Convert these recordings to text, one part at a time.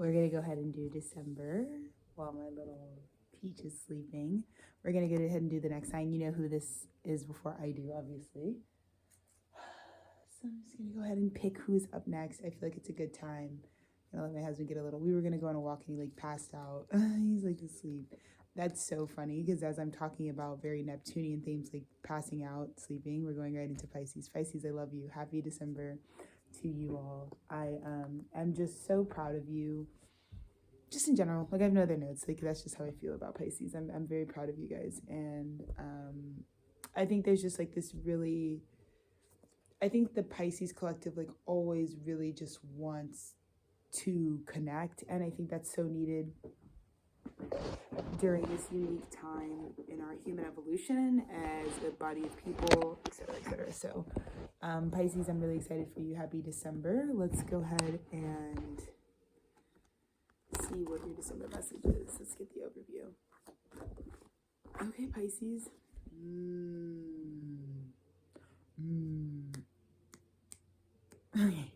We're going to go ahead and do December while my little Peach is sleeping. We're going to go ahead and do the next sign. You know who this is before I do, obviously. So I'm just going to go ahead and pick who's up next. I feel like it's a good time. I'm going to let my husband get a little. We were going to go on a walk and he like passed out. He's like asleep. That's so funny because as I'm talking about very Neptunian themes like passing out, sleeping, we're going right into Pisces. Pisces, I love you. Happy December to you all. I am just so proud of you. Just in general, like I have no other notes. Like that's just how I feel about Pisces. I'm very proud of you guys, and I think there's just like this really. I think the Pisces collective like always really just wants to connect, and I think that's so needed during this unique time in our human evolution as a body of people, etc., etc. So, Pisces, I'm really excited for you. Happy December. Let's go ahead and see what your December message is. Let's get the overview. Okay, Pisces. Okay.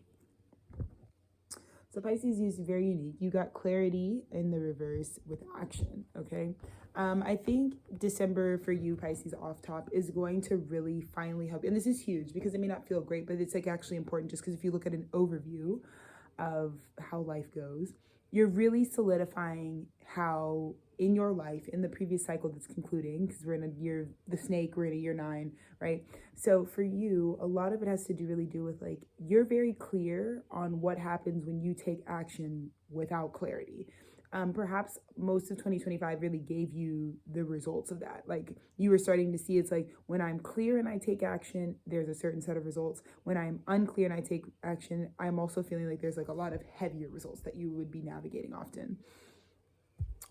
So Pisces is very unique. You got clarity in the reverse with action, okay? I think December for you, Pisces, off top, is going to really finally help you. And this is huge because it may not feel great, but it's like actually important just because if you look at an overview of how life goes, you're really solidifying how in your life, in the previous cycle that's concluding, because we're in a year, the snake, we're in a year 9, right? So for you, a lot of it has to really do with like, you're very clear on what happens when you take action without clarity. Perhaps most of 2025 really gave you the results of that. Like you were starting to see it's like when I'm clear and I take action, there's a certain set of results. When I'm unclear and I take action, I'm also feeling like there's like a lot of heavier results that you would be navigating often.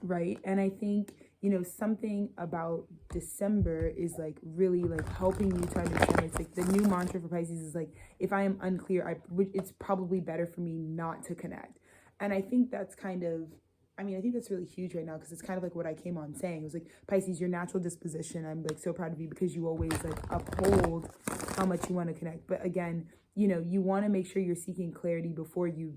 Right. And I think, you know, something about December is like really like helping you to understand. It's like the new mantra for Pisces is like, if I am unclear, it's probably better for me not to connect. And I think that's kind of, I mean, I think that's really huge right now because it's kind of like what I came on saying. It was like, Pisces, your natural disposition. I'm like so proud of you because you always like uphold how much you want to connect. But again, you know, you want to make sure you're seeking clarity before you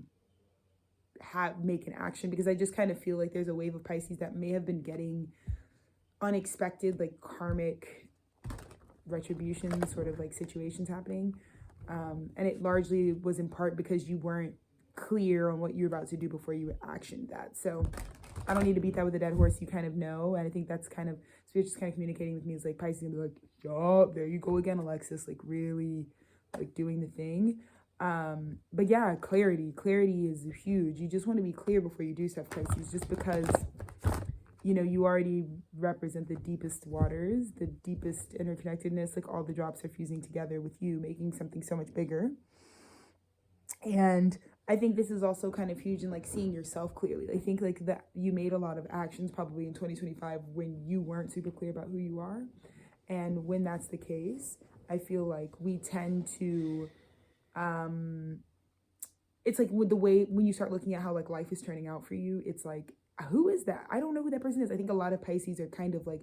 make an action, because I just kind of feel like there's a wave of Pisces that may have been getting unexpected like karmic retribution sort of like situations happening, and it largely was in part because you weren't clear on what you're about to do before you actioned that. So I don't need to beat that with a dead horse. You kind of know, and I think that's kind of Spirit just kind of communicating with me is like Pisces gonna be like, yup, there you go again, Alexis, like really like doing the thing. But yeah, clarity is huge. You just want to be clear before you do stuff, Pisces, just because, you know, you already represent the deepest waters, the deepest interconnectedness, like all the drops are fusing together with you, making something so much bigger. And I think this is also kind of huge in like seeing yourself clearly. I think like that you made a lot of actions probably in 2025 when you weren't super clear about who you are. And when that's the case, I feel like we tend to, it's like with the way when you start looking at how like life is turning out for you, it's like, who is that? I don't know who that person is. I think a lot of Pisces are kind of like,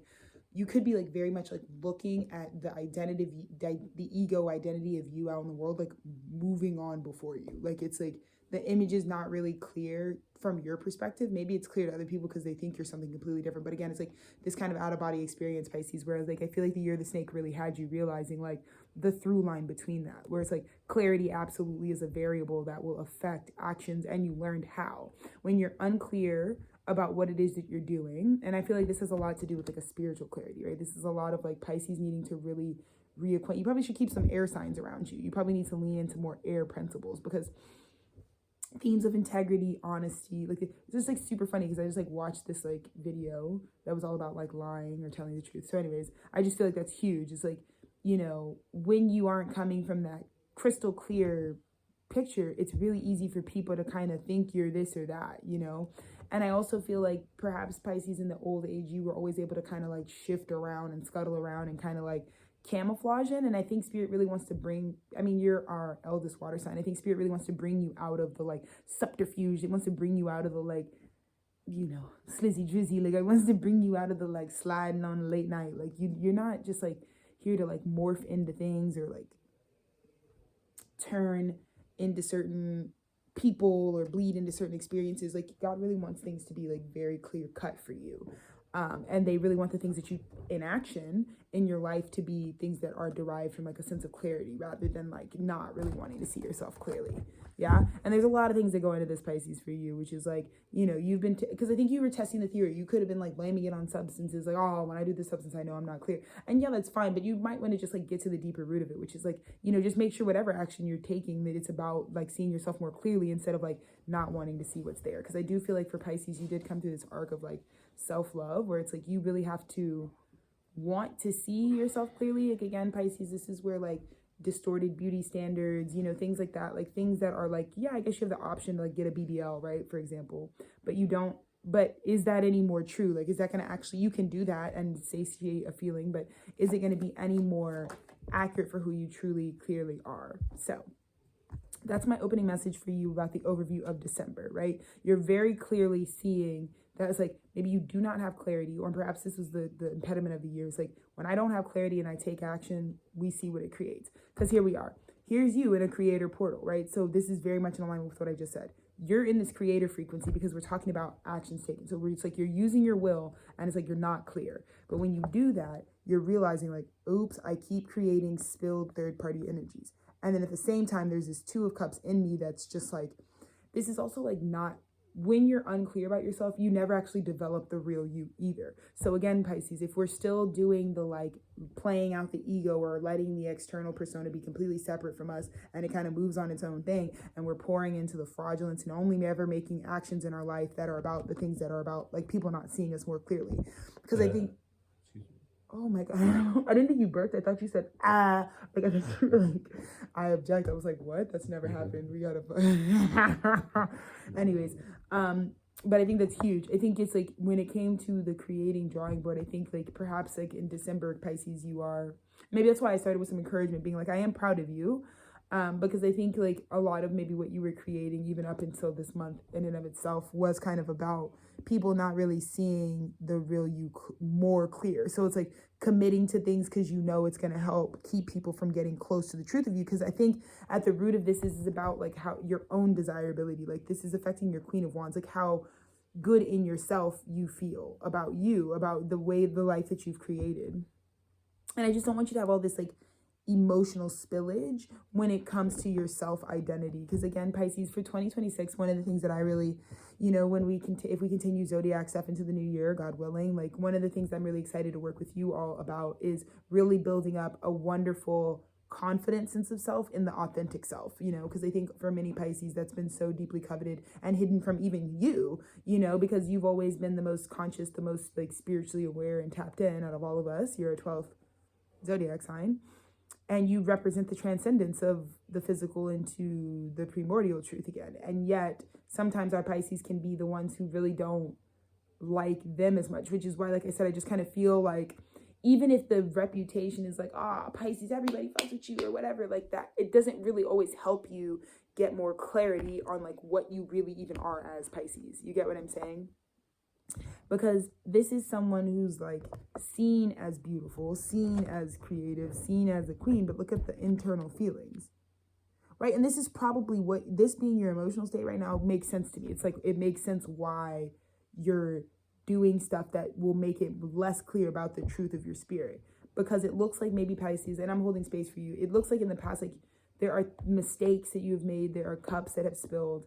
you could be like very much like looking at the identity, the ego identity of you out in the world, like moving on before you. Like it's like the image is not really clear from your perspective. Maybe it's clear to other people because they think you're something completely different. But again, it's like this kind of out of body experience, Pisces, whereas like I feel like the year of the snake really had you realizing like the through line between that, where it's like clarity absolutely is a variable that will affect actions, and you learned how. When you're unclear about what it is that you're doing, and I feel like this has a lot to do with like a spiritual clarity, right? This is a lot of like Pisces needing to really reacquaint. You probably should keep some air signs around you. You probably need to lean into more air principles, because themes of integrity, honesty, like it's just like super funny because I just like watched this like video that was all about like lying or telling the truth. So anyways, I just feel like that's huge. It's like, you know, when you aren't coming from that crystal clear picture, it's really easy for people to kind of think you're this or that, you know. And I also feel like perhaps Pisces in the old age, you were always able to kind of like shift around and scuttle around and kind of like camouflage in. And I think Spirit really wants to bring, I mean, you're our eldest water sign. I think Spirit really wants to bring you out of the like subterfuge. It wants to bring you out of the like, you know, slizzy drizzy. Like it wants to bring you out of the like sliding on late night. Like you're not just like here to like morph into things or like turn into certain people or bleed into certain experiences. Like God really wants things to be like very clear cut for you. And they really want the things that you in action in your life to be things that are derived from like a sense of clarity rather than like not really wanting to see yourself clearly. Yeah. And there's a lot of things that go into this Pisces for you, which is like, you know, you've been, because I think you were testing the theory. You could have been like blaming it on substances, like, oh, when I do this substance, I know I'm not clear. And yeah, that's fine. But you might want to just like get to the deeper root of it, which is like, you know, just make sure whatever action you're taking, that it's about like seeing yourself more clearly instead of like not wanting to see what's there. Because I do feel like for Pisces, you did come through this arc of like self-love where it's like you really have to want to see yourself clearly. Like again, Pisces, this is where like distorted beauty standards, you know, things like that, like things that are like, yeah, I guess you have the option to like get a BBL, right, for example, but you don't. But is that any more true? Like, is that going to actually, you can do that and satiate a feeling, but is it going to be any more accurate for who you truly clearly are? So that's my opening message for you about the overview of December, right? You're very clearly seeing that it's like maybe you do not have clarity, or perhaps this was the impediment of the year. It's like when I don't have clarity and I take action, we see what it creates. Because here we are. Here's you in a creator portal, right? So this is very much in alignment with what I just said. You're in this creator frequency because we're talking about actions taken. So it's like you're using your will and it's like you're not clear. But when you do that, you're realizing like, oops, I keep creating spilled third-party energies. And then at the same time, there's this Two of Cups in me that's just like, this is also like not, when you're unclear about yourself, you never actually develop the real you either. So again, Pisces, if we're still doing the like playing out the ego or letting the external persona be completely separate from us and it kind of moves on its own thing, and we're pouring into the fraudulence and only ever making actions in our life that are about the things that are about like people not seeing us more clearly. Because I think, oh my God, I didn't think you birthed. I thought you said, like I just like, I object. I was like, what? That's never happened. We gotta, anyways, but I think that's huge. I think it's like when it came to the creating drawing board, I think like perhaps like in December, Pisces, you are, maybe that's why I started with some encouragement being like, I am proud of you. Because I think like a lot of maybe what you were creating even up until this month in and of itself was kind of about people not really seeing the real you more clear. So it's like committing to things because you know it's going to help keep people from getting close to the truth of you. Because I think at the root of this is about like how your own desirability, like this is affecting your Queen of Wands, like how good in yourself you feel about you, about the way, the life that you've created. And I just don't want you to have all this like emotional spillage when it comes to your self-identity. Because again, Pisces, for 2026, one of the things that I really, you know, when we can, if we continue zodiac stuff into the new year, God willing, like one of the things I'm really excited to work with you all about is really building up a wonderful confident sense of self in the authentic self, you know, because I think for many Pisces that's been so deeply coveted and hidden from even you, you know, because you've always been the most conscious, the most like spiritually aware and tapped in out of all of us. You're a 12th zodiac sign. And you represent the transcendence of the physical into the primordial truth again. And yet, sometimes our Pisces can be the ones who really don't like them as much, which is why, like I said, I just kind of feel like even if the reputation is like, Pisces, everybody fucks with you or whatever, like that, it doesn't really always help you get more clarity on like what you really even are as Pisces. You get what I'm saying? Because this is someone who's like seen as beautiful, seen as creative, seen as a queen, but look at the internal feelings, right? And this is probably what, this being your emotional state right now makes sense to me. It's like, it makes sense why you're doing stuff that will make it less clear about the truth of your spirit. Because it looks like maybe Pisces, and I'm holding space for you, it looks like in the past, like there are mistakes that you've made, there are cups that have spilled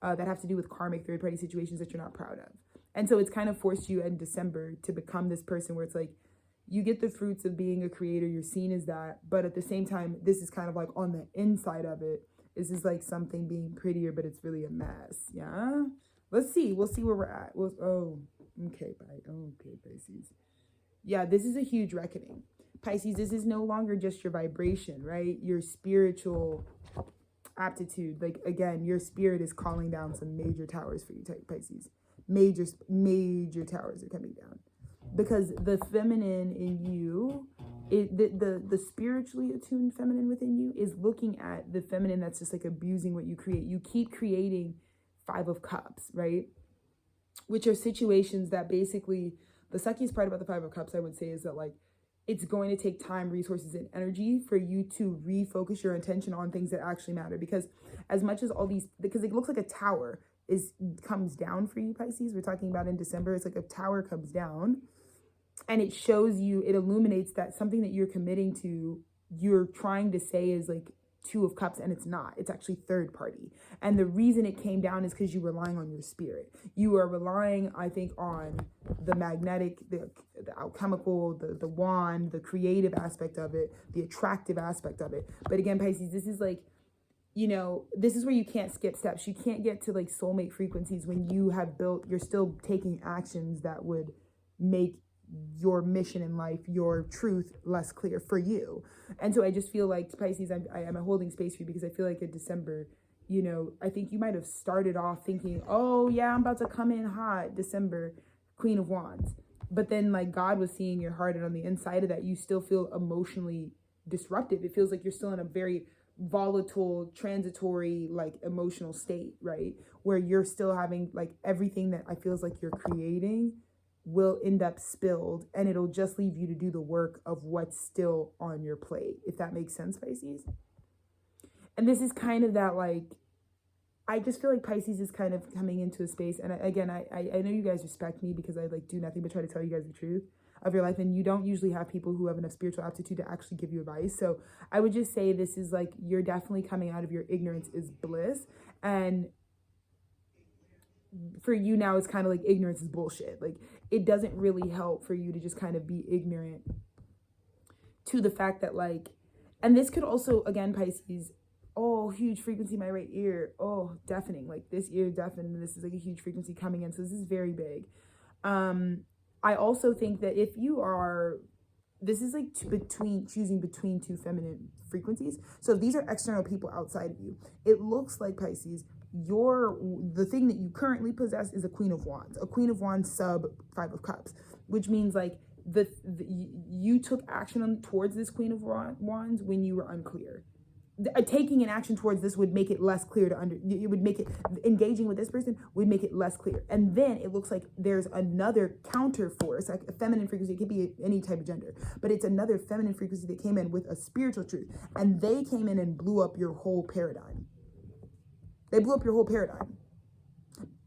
that have to do with karmic third-party situations that you're not proud of. And so it's kind of forced you in December to become this person where it's like, you get the fruits of being a creator, you're seen as that, but at the same time, this is kind of like on the inside of it, this is like something being prettier, but it's really a mess, yeah? Let's see, we'll see where we're at. Okay, Pisces. Yeah, this is a huge reckoning. Pisces, this is no longer just your vibration, right? Your spiritual aptitude. Like, again, your spirit is calling down some major towers for you, Pisces. Major towers are coming down, because the feminine in you, the spiritually attuned feminine within you is looking at the feminine that's just like abusing what you create. You keep creating 5 of Cups, right? Which are situations that basically, the suckiest part about the 5 of Cups, I would say, is that like it's going to take time, resources, and energy for you to refocus your attention on things that actually matter. Because as much as all these, because it looks like a tower comes down for you, Pisces. We're talking about in December, it's like a tower comes down, and it shows you, it illuminates that something that you're committing to, you're trying to say is like Two of Cups, and it's not. It's actually third party. And the reason it came down is because you're relying on your spirit. You are relying, I think, on the magnetic, the alchemical, the wand, the creative aspect of it, the attractive aspect of it. But again, Pisces, this is like, you know, this is where you can't skip steps. You can't get to like soulmate frequencies when you have built, you're still taking actions that would make your mission in life, your truth, less clear for you. And so I just feel like, Pisces, I'm holding space for you, because I feel like in December, you know, I think you might have started off thinking, oh yeah, I'm about to come in hot, December, Queen of Wands. But then like God was seeing your heart, and on the inside of that, you still feel emotionally disrupted. It feels like you're still in a very volatile, transitory, like emotional state, right? Where you're still having like everything that I feels like you're creating will end up spilled, and it'll just leave you to do the work of what's still on your plate, if that makes sense, Pisces. And this is kind of that, like, I just feel like Pisces is kind of coming into a space, and I know you guys respect me because I like do nothing but try to tell you guys the truth of your life, and you don't usually have people who have enough spiritual aptitude to actually give you advice. So I would just say this is like, you're definitely coming out of your ignorance is bliss, and for you now, it's kind of like ignorance is bullshit. Like, it doesn't really help for you to just kind of be ignorant to the fact that, like, and this could also, again, Pisces, oh, huge frequency in my right ear, oh, deafening, like this ear deafened, this is like a huge frequency coming in, so this is very big. I also think that if you are, this is like choosing between two feminine frequencies. So if these are external people outside of you, it looks like, Pisces, the thing that you currently possess is a Queen of Wands sub Five of Cups, which means like you took action towards this Queen of Wands when you were unclear. Taking an action towards this would make it less clear it would make it, engaging with this person would make it less clear. And then it looks like there's another counter force, like a feminine frequency. It could be any type of gender, but it's another feminine frequency that came in with a spiritual truth, and they came in and blew up your whole paradigm. They blew up your whole paradigm,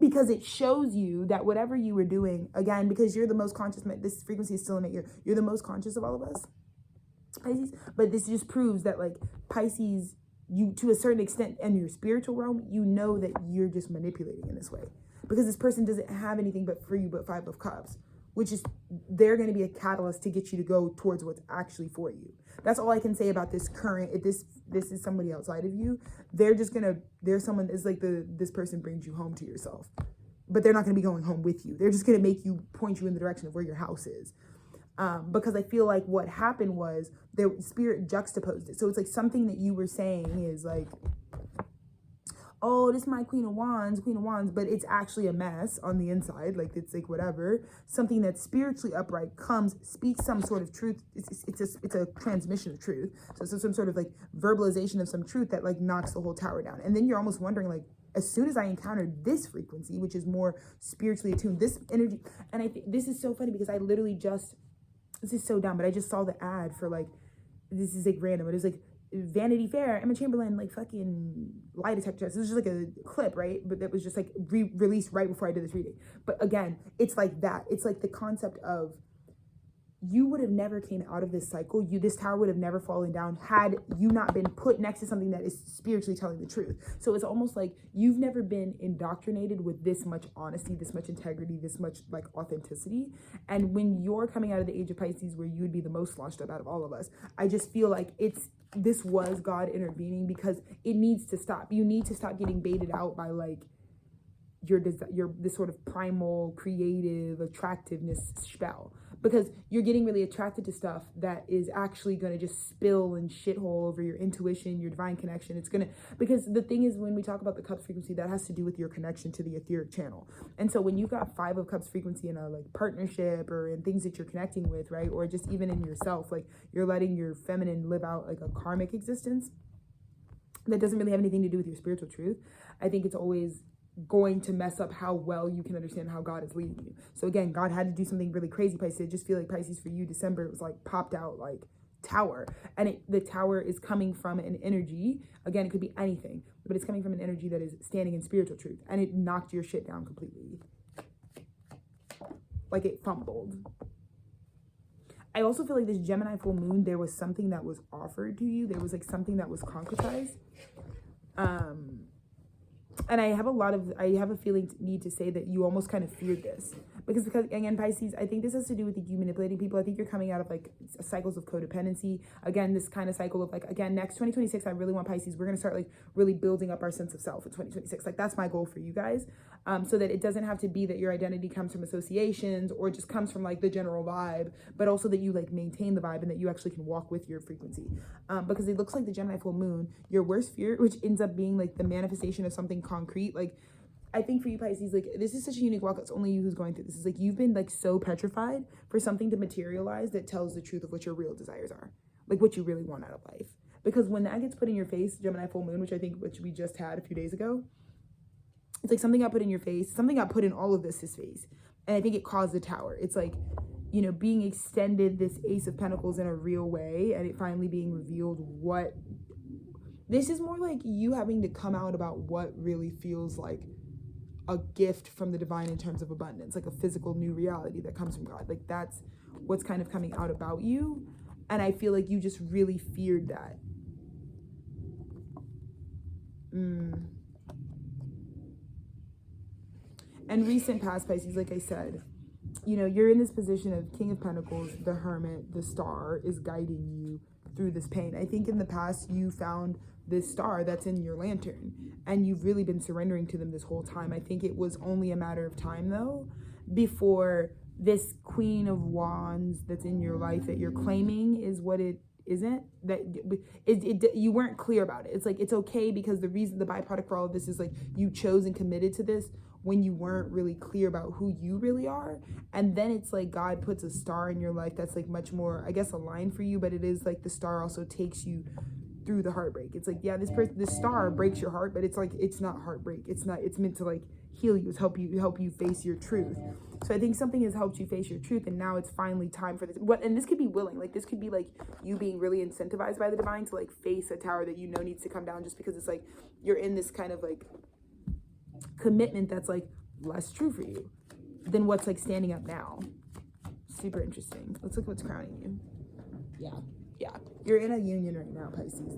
because it shows you that whatever you were doing, again, because you're the most conscious, this frequency is still in my ear, you're the most conscious of all of us, Pisces. But this just proves that, like, Pisces, you, to a certain extent in your spiritual realm, you know that you're just manipulating in this way, because this person doesn't have anything but for you but Five of Cups, which is, they're going to be a catalyst to get you to go towards what's actually for you. That's all I can say about this current, if this is somebody outside of you, they're just going to, there's someone, it's like this person brings you home to yourself, but they're not going to be going home with you. They're just going to make you, point you in the direction of where your house is. Because I feel like what happened was the spirit juxtaposed it. So it's like something that you were saying is like, oh, this is my Queen of Wands, but it's actually a mess on the inside. Like, it's like whatever. Something that's spiritually upright comes, speaks some sort of truth. It's a transmission of truth. So it's some sort of like verbalization of some truth that like knocks the whole tower down. And then you're almost wondering, like, as soon as I encountered this frequency, which is more spiritually attuned, this energy, and I think this is so funny because I literally just, this is so dumb, but I just saw the ad for like, this is like random, but it's like, Vanity Fair, Emma Chamberlain, like fucking lie detector test. This is just like a clip, right? But that was just like released right before I did this reading. But again, it's like that. It's like the concept of, you would have never came out of this cycle. This tower would have never fallen down had you not been put next to something that is spiritually telling the truth. So it's almost like you've never been indoctrinated with this much honesty, this much integrity, this much like authenticity. And when you're coming out of the age of Pisces, where you would be the most launched up out of all of us, I just feel like this was God intervening, because it needs to stop. You need to stop getting baited out by like your this sort of primal creative attractiveness spell, because you're getting really attracted to stuff that is actually going to just spill and shithole over your intuition, your divine connection. It's going to, because the thing is, when we talk about the cups frequency, that has to do with your connection to the etheric channel. And so when you've got Five of Cups frequency in a like partnership or in things that you're connecting with, right, or just even in yourself, like you're letting your feminine live out like a karmic existence that doesn't really have anything to do with your spiritual truth. I think it's always going to mess up how well you can understand how God is leading you. So again, God had to do something really crazy, Pisces. I just feel like Pisces for you, December, it was like popped out like tower, and the tower is coming from an energy. Again, it could be anything, but it's coming from an energy that is standing in spiritual truth, and it knocked your shit down completely. Like it fumbled. I also feel like this Gemini full moon, there was something that was offered to you. There was like something that was concretized. And I have a feeling need to say that you almost kind of feared this because again, Pisces, I think this has to do with you manipulating people. I think you're coming out of like cycles of codependency. Again, this kind of cycle of like, again, next 2026, I really want Pisces. We're going to start like really building up our sense of self in 2026. Like that's my goal for you guys. So that it doesn't have to be that your identity comes from associations or just comes from like the general vibe, but also that you like maintain the vibe and that you actually can walk with your frequency. Because it looks like the Gemini full moon, your worst fear, which ends up being like the manifestation of something concrete. Like I think for you Pisces, like this is such a unique walk. It's only you who's going through this. Is like you've been like so petrified for something to materialize that tells the truth of what your real desires are, like what you really want out of life. Because when that gets put in your face, Gemini full moon, which we just had a few days ago, it's like something got put in your face, something got put in all of his face, and I think it caused the tower. It's like, you know, being extended this Ace of Pentacles in a real way, and it finally being revealed what. This is more like you having to come out about what really feels like a gift from the divine in terms of abundance, like a physical new reality that comes from God. Like that's what's kind of coming out about you. And I feel like you just really feared that. And recent past, Pisces, like I said, you know, you're in this position of King of Pentacles, the Hermit, the star is guiding you through this pain. I think in the past you found this star that's in your lantern and you've really been surrendering to them this whole time. I think it was only a matter of time though before this Queen of Wands that's in your life that you're claiming is what it isn't, that you weren't clear about it. It's like, it's okay because the byproduct for all of this is like you chose and committed to this when you weren't really clear about who you really are. And then it's like God puts a star in your life that's like much more, I guess, aligned for you, but it is like the star also takes you through the heartbreak. It's like, yeah, this star breaks your heart, but it's like, it's not heartbreak. It's meant to like heal you, help you face your truth. So I think something has helped you face your truth, and now it's finally time for this. And this could be willing, like this could be like you being really incentivized by the divine to like face a tower that you know needs to come down, just because it's like you're in this kind of like commitment that's like less true for you than what's like standing up now. Super interesting. Let's look at what's crowning you. Yeah, you're in a union right now, Pisces.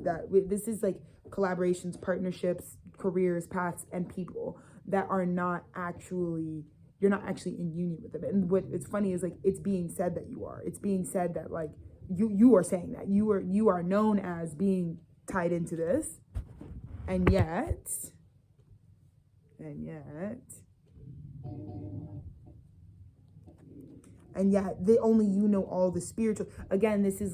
This is like collaborations, partnerships, careers, paths, and people that are not actually, you're not actually in union with them. And what it's funny is like it's being said that you are. It's being said that like you are saying that you are known as being tied into this, and yet only you know all the spiritual. Again, this is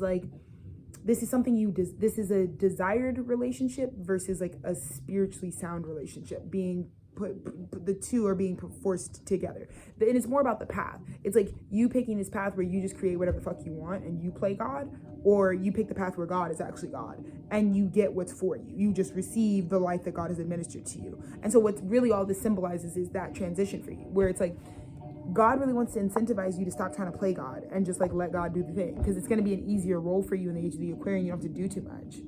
something this is a desired relationship versus like a spiritually sound relationship being put the two are being forced together. And it's more about the path. It's like you picking this path where you just create whatever the fuck you want and you play God, or you pick the path where God is actually God and you get what's for you. You just receive the life that God has administered to you. And so what really all this symbolizes is that transition for you, where it's like God really wants to incentivize you to stop trying to play God and just like let God do the thing, because it's going to be an easier role for you in the age of the Aquarian. You don't have to do too much.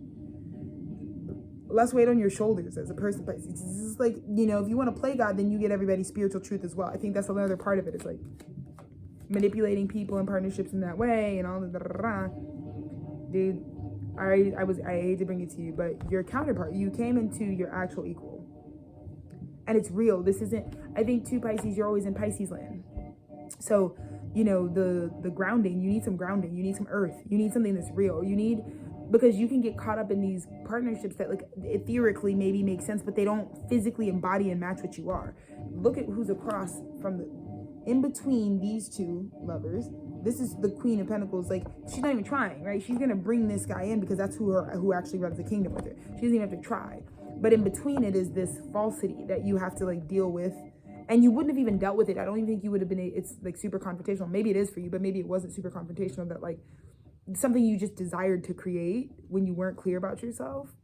Less weight on your shoulders as a person. It's just like, you know, if you want to play God, then you get everybody's spiritual truth as well. I think that's another part of it. It's like manipulating people and partnerships in that way and all the dude. I hate to bring it to you, but your counterpart, you came into your actual equal, and it's real. This isn't. I think too, Pisces, you're always in Pisces land. So, you know, the grounding. You need some grounding. You need some earth. You need something that's real. You need. Because you can get caught up in these partnerships that like etherically maybe make sense, but they don't physically embody and match what you are. Look at who's across from in between these two lovers. This is the Queen of Pentacles. Like, she's not even trying, right? She's going to bring this guy in because that's who actually runs the kingdom with her. She doesn't even have to try. But in between it is this falsity that you have to like deal with. And you wouldn't have even dealt with it. I don't even think you would have been, it's like super confrontational. Maybe it is for you, but maybe it wasn't super confrontational, that like something you just desired to create when you weren't clear about yourself.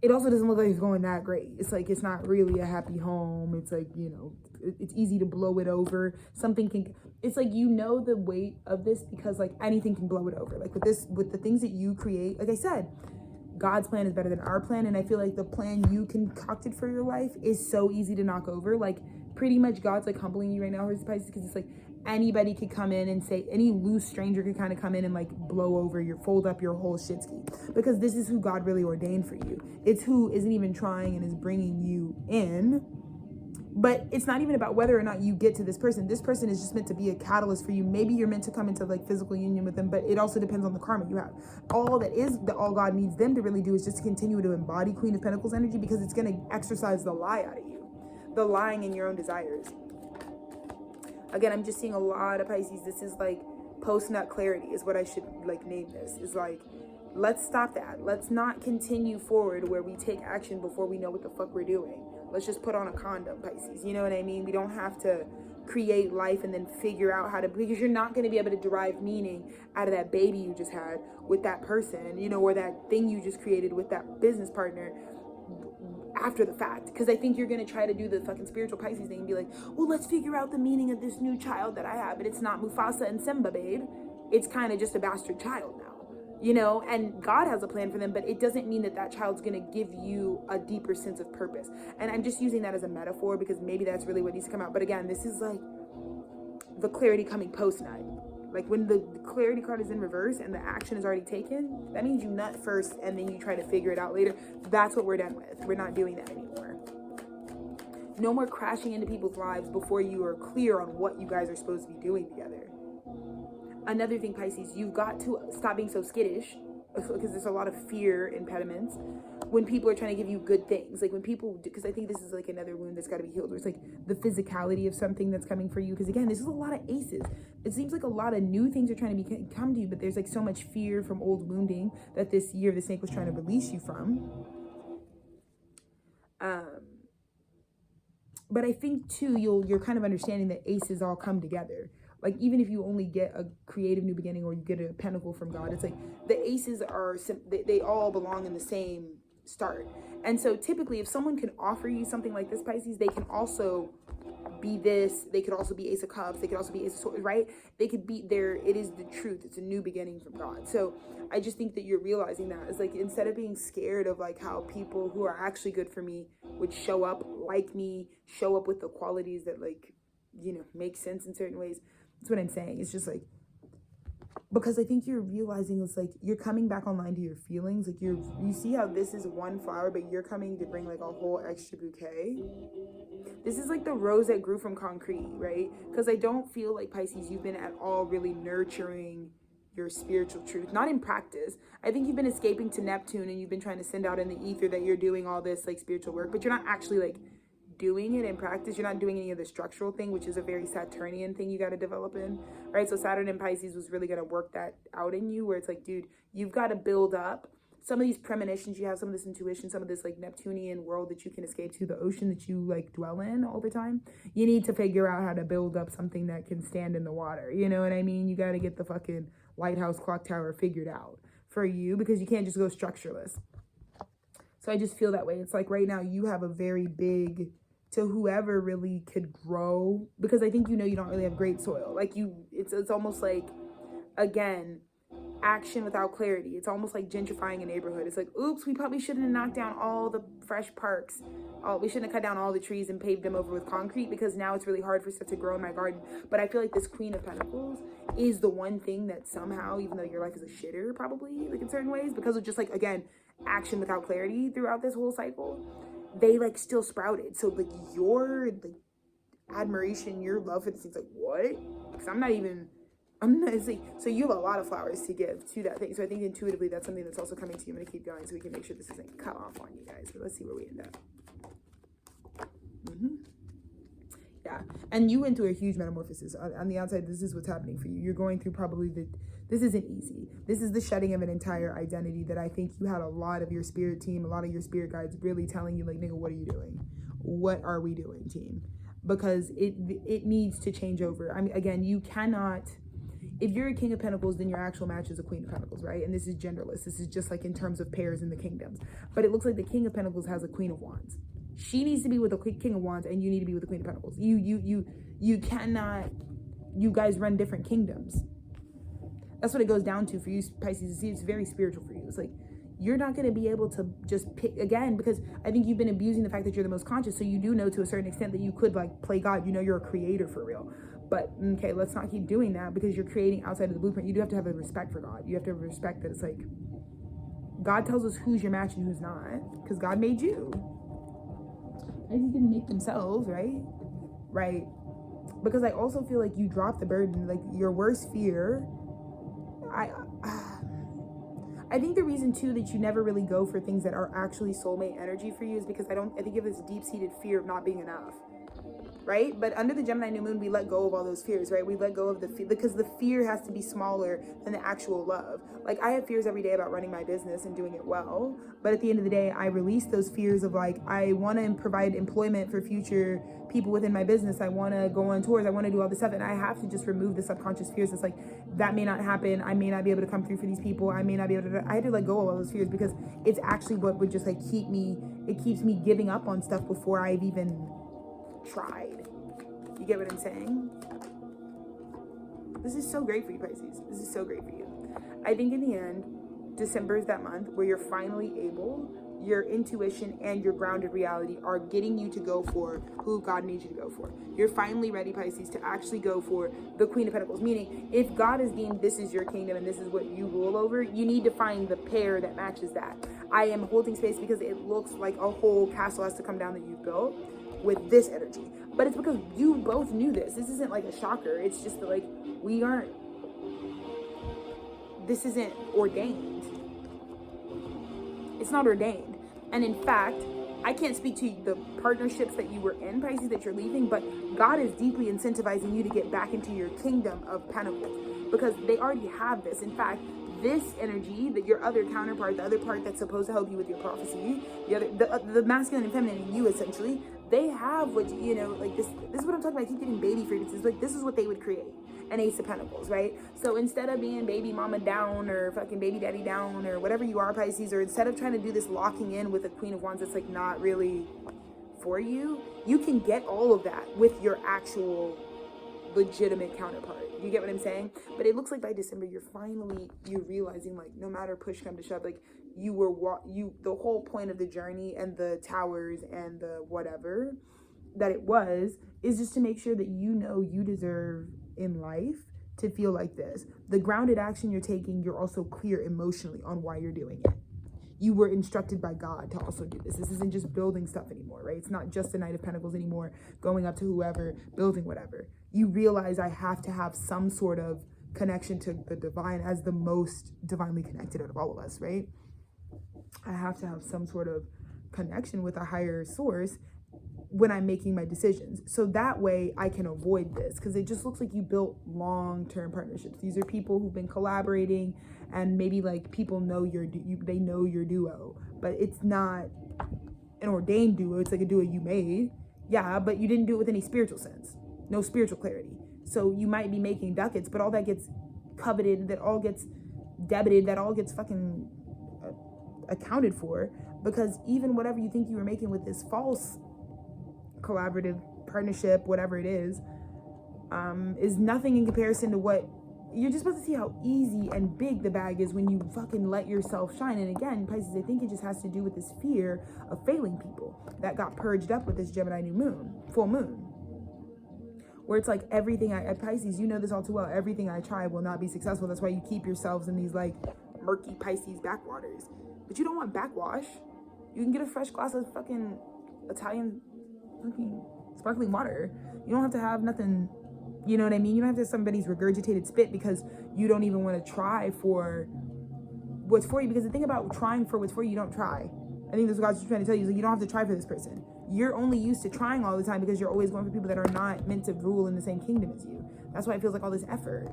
it also doesn't look like it's going that great. It's like, it's not really a happy home. It's like, you know, it's easy to blow it over. Something can, it's like, you know, the weight of this, because like anything can blow it over. Like with this, with the things that you create, like I said, God's plan is better than our plan. And I feel like the plan you concocted for your life is so easy to knock over. Like pretty much God's like humbling you right now, Pisces, because it's like anybody could come in and say, any loose stranger could kind of come in and like blow over your, fold up your whole shit ski, because this is who God really ordained for you. It's who isn't even trying and is bringing you in. But it's not even about whether or not you get to this person. This person is just meant to be a catalyst for you. Maybe you're meant to come into like physical union with them, but it also depends on the karma you have. All God needs them to really do is just continue to embody Queen of Pentacles energy, because it's going to exercise the lie out of you, the lying in your own desires. Again, I'm just seeing a lot of Pisces. This is like post-nut clarity is what I should like name this. Is like, let's stop that. Let's not continue forward where we take action before we know what the fuck we're doing. Let's just put on a condom, Pisces. You know what I mean? We don't have to create life and then figure out how to, because you're not going to be able to derive meaning out of that baby you just had with that person, you know, or that thing you just created with that business partner after the fact. Because I think you're going to try to do the fucking spiritual Pisces thing and be like, well, let's figure out the meaning of this new child that I have. But it's not Mufasa and Simba, babe. It's kind of just a bastard child now. You know, and God has a plan for them, but it doesn't mean that that child's going to give you a deeper sense of purpose. And I'm just using that as a metaphor because maybe that's really what needs to come out. But again, this is like the clarity coming post-nut. Like when the clarity card is in reverse and the action is already taken, that means you nut first and then you try to figure it out later. That's what we're done with. We're not doing that anymore. No more crashing into people's lives before you are clear on what you guys are supposed to be doing together. Another thing, Pisces, you've got to stop being so skittish, because there's a lot of fear impediments when people are trying to give you good things. Like when people, because I think this is like another wound that's got to be healed, where it's like the physicality of something that's coming for you. Because again, this is a lot of aces. It seems like a lot of new things are trying to come to you, but there's like so much fear from old wounding that this year the snake was trying to release you from. But I think too, you're kind of understanding that aces all come together. Like, even if you only get a creative new beginning or you get a pentacle from God, it's like the aces are, they all belong in the same start. And so typically if someone can offer you something like this, Pisces, they can also be this, they could also be Ace of Cups, they could also be Ace of Swords, right? They could be there. It is the truth. It's a new beginning from God. So I just think that you're realizing that. It's like, instead of being scared of like how people who are actually good for me would show up like me, show up with the qualities that like, you know, make sense in certain ways. That's what I'm saying. It's just like, because I think you're realizing it's like you're coming back online to your feelings. Like you see how this is one flower, but you're coming to bring like a whole extra bouquet. This is like the rose that grew from concrete, right? Because I don't feel like, Pisces, you've been at all really nurturing your spiritual truth, not in practice. I think you've been escaping to Neptune and you've been trying to send out in the ether that you're doing all this like spiritual work, but you're not actually like doing it in practice. You're not doing any of the structural thing, which is a very Saturnian thing you got to develop in, right? So Saturn in Pisces was really going to work that out in you, where it's like, dude, you've got to build up some of these premonitions you have, some of this intuition, some of this like Neptunian world that you can escape to, the ocean that you like dwell in all the time. You need to figure out how to build up something that can stand in the water. You know what I mean? You got to get the fucking lighthouse clock tower figured out for you, because you can't just go structureless. So I just feel that way. It's like right now you have a very big, to whoever really could grow, because I think, you know, you don't really have great soil. Like it's almost like, again, action without clarity. It's almost like gentrifying a neighborhood. It's like, oops, we probably shouldn't have knocked down all the fresh parks. We shouldn't have cut down all the trees and paved them over with concrete, because now it's really hard for stuff to grow in my garden. But I feel like this Queen of Pentacles is the one thing that somehow, even though your life is a shitter probably, like in certain ways, because of just like, again, action without clarity throughout this whole cycle, they like still sprouted. So like your like admiration, your love for this thing's like, what? Because I'm not, it's like, so you have a lot of flowers to give to that thing. So I think intuitively that's something that's also coming to you. I'm going to keep going so we can make sure this isn't cut off on you guys. But let's see where we end up. Yeah. And you went through a huge metamorphosis. On the outside, this is what's happening for you. You're going through probably this isn't easy. This is the shedding of an entire identity that I think you had a lot of your spirit team, a lot of your spirit guides really telling you like, nigga, what are you doing? What are we doing, team? Because it needs to change over. I mean, again, you cannot, if you're a King of Pentacles, then your actual match is a Queen of Pentacles, right? And this is genderless. This is just like in terms of pairs in the kingdoms. But it looks like the King of Pentacles has a Queen of Wands. She needs to be with the King of Wands, and you need to be with the Queen of Pentacles. You cannot, you guys run different kingdoms. That's what it goes down to for you, Pisces. See, it's very spiritual for you. It's like, you're not going to be able to just pick again, because I think you've been abusing the fact that you're the most conscious. So you do know to a certain extent that you could like play God. You know, you're a creator for real. But okay, let's not keep doing that, because you're creating outside of the blueprint. You do have to have a respect for God. You have to have respect that it's like, God tells us who's your match and who's not, because God made you. Pisces didn't make themselves, right? Right. Because I also feel like you drop the burden, like your worst fear. I think the reason too that you never really go for things that are actually soulmate energy for you is because I think you have this deep-seated fear of not being enough, right? But under the Gemini new moon, we let go of all those fears, right? We let go of the fear, because the fear has to be smaller than the actual love. Like, I have fears every day about running my business and doing it well, but at the end of the day, I release those fears of like, I want to provide employment for future people within my business. I want to go on tours. I want to do all this stuff, and I have to just remove the subconscious fears. It's like, that may not happen. I may not be able to come through for these people. I may not be able to. I had to let go of all those fears, because it's actually what would just like keeps me giving up on stuff before I've even tried. You get what I'm saying? This is so great for you, Pisces. This is so great for you. I think in the end, December is that month where you're finally able, your intuition and your grounded reality are getting you to go for who God needs you to go for. You're finally ready, Pisces, to actually go for the Queen of Pentacles. Meaning, if God has deemed this is your kingdom and this is what you rule over, you need to find the pair that matches that. I am holding space because it looks like a whole castle has to come down that you've built with this energy. But it's because you both knew this. This isn't like a shocker. It's just that, like, this isn't ordained. It's not ordained. And in fact, I can't speak to the partnerships that you were in, Pisces, that you're leaving, but God is deeply incentivizing you to get back into your kingdom of Pentacles, because they already have this. In fact, this energy, that your other counterpart, the other part that's supposed to help you with your prophecy, the masculine and feminine in you, essentially, they have what, you know, like this is what I'm talking about. I keep getting baby frequencies. Like, this is what they would create. An Ace of Pentacles, right? So instead of being baby mama down or fucking baby daddy down or whatever you are, Pisces, or instead of trying to do this locking in with a Queen of Wands that's like not really for you, you can get all of that with your actual legitimate counterpart. You get what I'm saying? But it looks like by December, you're realizing, like, no matter push come to shove, like, the whole point of the journey and the towers and the whatever that it was is just to make sure that you know you deserve in life to feel like this. The grounded action you're taking, you're also clear emotionally on why you're doing it. You were instructed by God to also do this. This isn't just building stuff anymore, right? It's not just the Knight of Pentacles anymore, going up to whoever, building whatever. You realize I have to have some sort of connection to the divine as the most divinely connected out of all of us, right? I have to have some sort of connection with a higher source when I'm making my decisions. So that way I can avoid this, because it just looks like you built long-term partnerships. These are people who've been collaborating, and maybe like people know they know your duo, but it's not an ordained duo. It's like a duo you made. Yeah, but you didn't do it with any spiritual sense, no spiritual clarity. So you might be making ducats, but all that gets coveted, that all gets debited, that all gets fucking accounted for, because even whatever you think you were making with this false collaborative partnership, whatever it is nothing in comparison to what you're just supposed to see. How easy and big the bag is when you fucking let yourself shine. And again, Pisces, I think it just has to do with this fear of failing people that got purged up with this Gemini new moon, full moon, where it's like everything at Pisces, you know this all too well, everything I try will not be successful. That's why you keep yourselves in these like murky Pisces backwaters. But you don't want backwash. You can get a fresh glass of fucking Italian sparkling water. You don't have to have nothing, you know what I mean? You don't have to have somebody's regurgitated spit because you don't even want to try for what's for you. Because the thing about trying for what's for you, you don't try. I think that's what God's trying to tell you, is like, you don't have to try for this person. You're only used to trying all the time because you're always going for people that are not meant to rule in the same kingdom as you. That's why it feels like all this effort.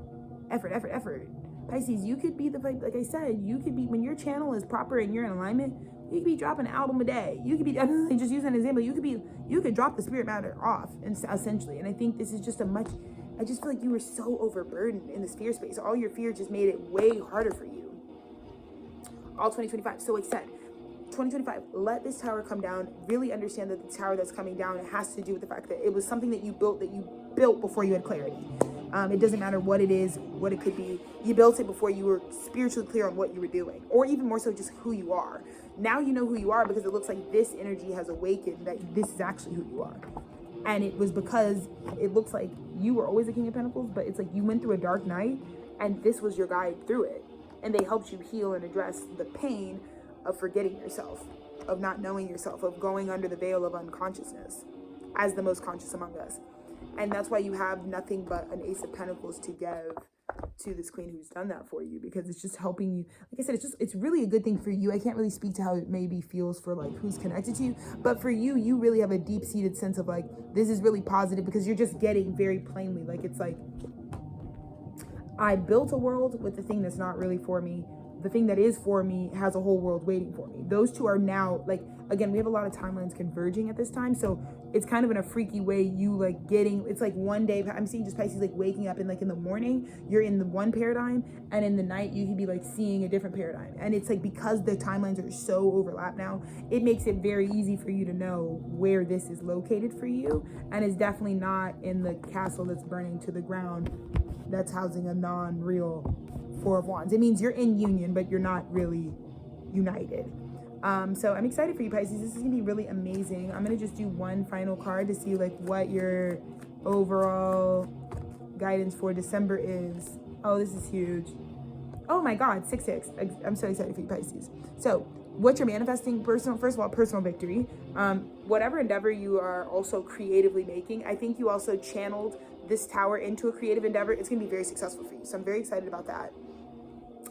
Pisces, you could be like I said, you could be, when your channel is proper and you're in alignment, you could be dropping an album a day. You could be, I'm just using an example, you could drop the spirit matter off, and essentially. And I think this is just a much I just feel like you were so overburdened in this fear space. All your fear just made it way harder for you. All 2025. So like I said, 2025, let this tower come down. Really understand that the tower that's coming down has to do with the fact that it was something that you built before you had clarity. It doesn't matter what it is, what it could be. You built it before you were spiritually clear on what you were doing, or even more so just who you are. Now you know who you are because it looks like this energy has awakened that this is actually who you are. And it was because it looks like you were always the King of Pentacles, but it's like you went through a dark night and this was your guide through it. And they helped you heal and address the pain of forgetting yourself, of not knowing yourself, of going under the veil of unconsciousness as the most conscious among us. And that's why you have nothing but an Ace of Pentacles to give to this queen who's done that for you, because it's just helping you. Like I said, it's really a good thing for you. I can't really speak to how it maybe feels for like who's connected to you, but for you, you really have a deep-seated sense of like, this is really positive because you're just getting very plainly, like, it's like, I built a world with the thing that's not really for me. The thing that is for me has a whole world waiting for me. Those two are now, like, again, we have a lot of timelines converging at this time. So it's kind of in a freaky way, you like getting, it's like one day, I'm seeing just Pisces like waking up and like in the morning, you're in the one paradigm, and in the night, you could be like seeing a different paradigm. And it's like, because the timelines are so overlapped now, it makes it very easy for you to know where this is located for you. And it's definitely not in the castle that's burning to the ground that's housing a non-real Four of Wands. It means you're in union, but you're not really united. So I'm excited for you, Pisces. This is gonna be really amazing. I'm gonna just do one final card to see like what your overall guidance for December is. Oh, this is huge. Oh my God, 6-6. I'm so excited for you, Pisces. So what you're manifesting, first of all, personal victory. Whatever endeavor you are also creatively making, I think you also channeled this tower into a creative endeavor. It's gonna be very successful for you. So I'm very excited about that.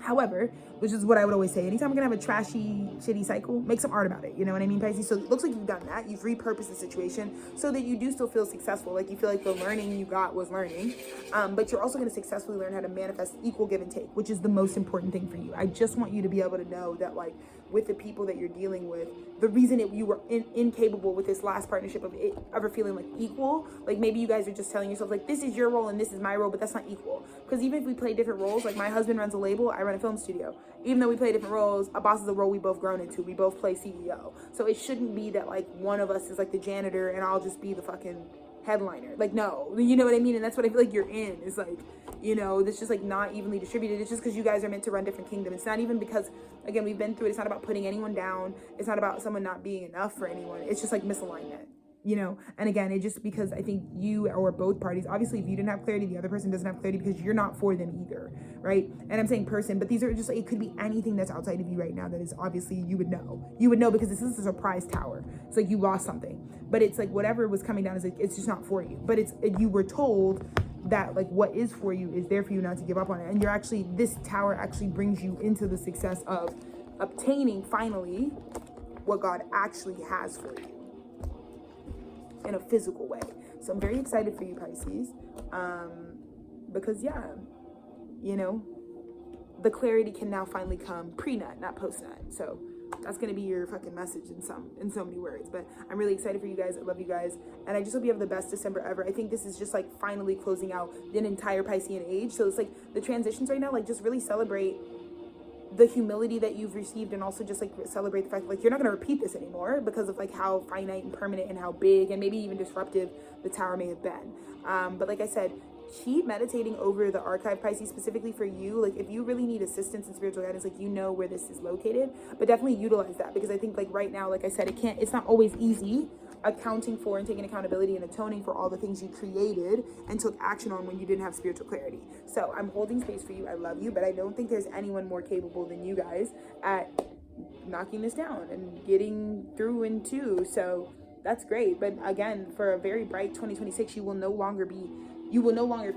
However, which is what I would always say, anytime I'm gonna have a trashy, shitty cycle, make some art about it. You know what I mean, Pisces? So it looks like you've done that. You've repurposed the situation so that you do still feel successful. Like you feel like the learning you got was learning. But you're also gonna successfully learn how to manifest equal give and take, which is the most important thing for you. I just want you to be able to know that like with the people that you're dealing with, the reason you were incapable with this last partnership of it ever feeling like equal, like maybe you guys are just telling yourself like, this is your role and this is my role, but that's not equal. Because even if we play different roles, like my husband runs a label, I run a film studio. Even though we play different roles, a boss is a role we both grown into. We both play CEO. So it shouldn't be that like one of us is like the janitor and I'll just be the fucking headliner. Like, no, you know what I mean? And that's what I feel like you're in. It's like, you know, this just like not evenly distributed. It's just because you guys are meant to run different kingdoms. It's not even because, again, we've been through it. It's not about putting anyone down. It's not about someone not being enough for anyone. It's just like misalignment, you know? And again, it just because I think you or both parties, obviously if you didn't have clarity, the other person doesn't have clarity because you're not for them either, right? And I'm saying person, but these are just like, it could be anything that's outside of you right now that is obviously you would know because this is a surprise tower. It's like you lost something, but it's like whatever was coming down is like, it's just not for you. But you were told that like what is for you is there for you not to give up on it. And you're actually, this tower actually brings you into the success of obtaining finally what God actually has for you in a physical way. So I'm very excited for you, Pisces, because yeah, you know, the clarity can now finally come pre-nut, not post-nut. So that's going to be your fucking message in so many words. But I'm really excited for you guys. I love you guys. And I just hope you have the best December ever. I think this is just like finally closing out an entire Piscean age. So it's like the transitions right now, like just really celebrate the humility that you've received, and also just like celebrate the fact that like you're not going to repeat this anymore because of like how finite and permanent and how big and maybe even disruptive the tower may have been. But like I said, keep meditating over the archive, Pisces, specifically for you. Like if you really need assistance and spiritual guidance, like you know where this is located, but definitely utilize that, because I think like right now, like I said, it's not always easy accounting for and taking accountability and atoning for all the things you created and took action on when you didn't have spiritual clarity. So I'm holding space for you. I love you, but I don't think there's anyone more capable than you guys at knocking this down and getting through in two. So that's great. But again, for a very bright 2026, you will no longer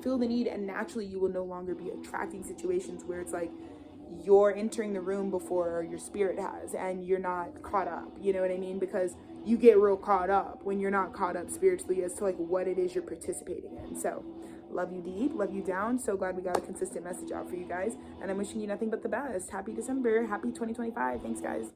feel the need, and naturally you will no longer be attracting situations where it's like you're entering the room before your spirit has and you're not caught up. You know what I mean? Because you get real caught up when you're not caught up spiritually as to like what it is you're participating in. So love you deep, love you down. So glad we got a consistent message out for you guys, and I'm wishing you nothing but the best. Happy December, happy 2025. Thanks, guys.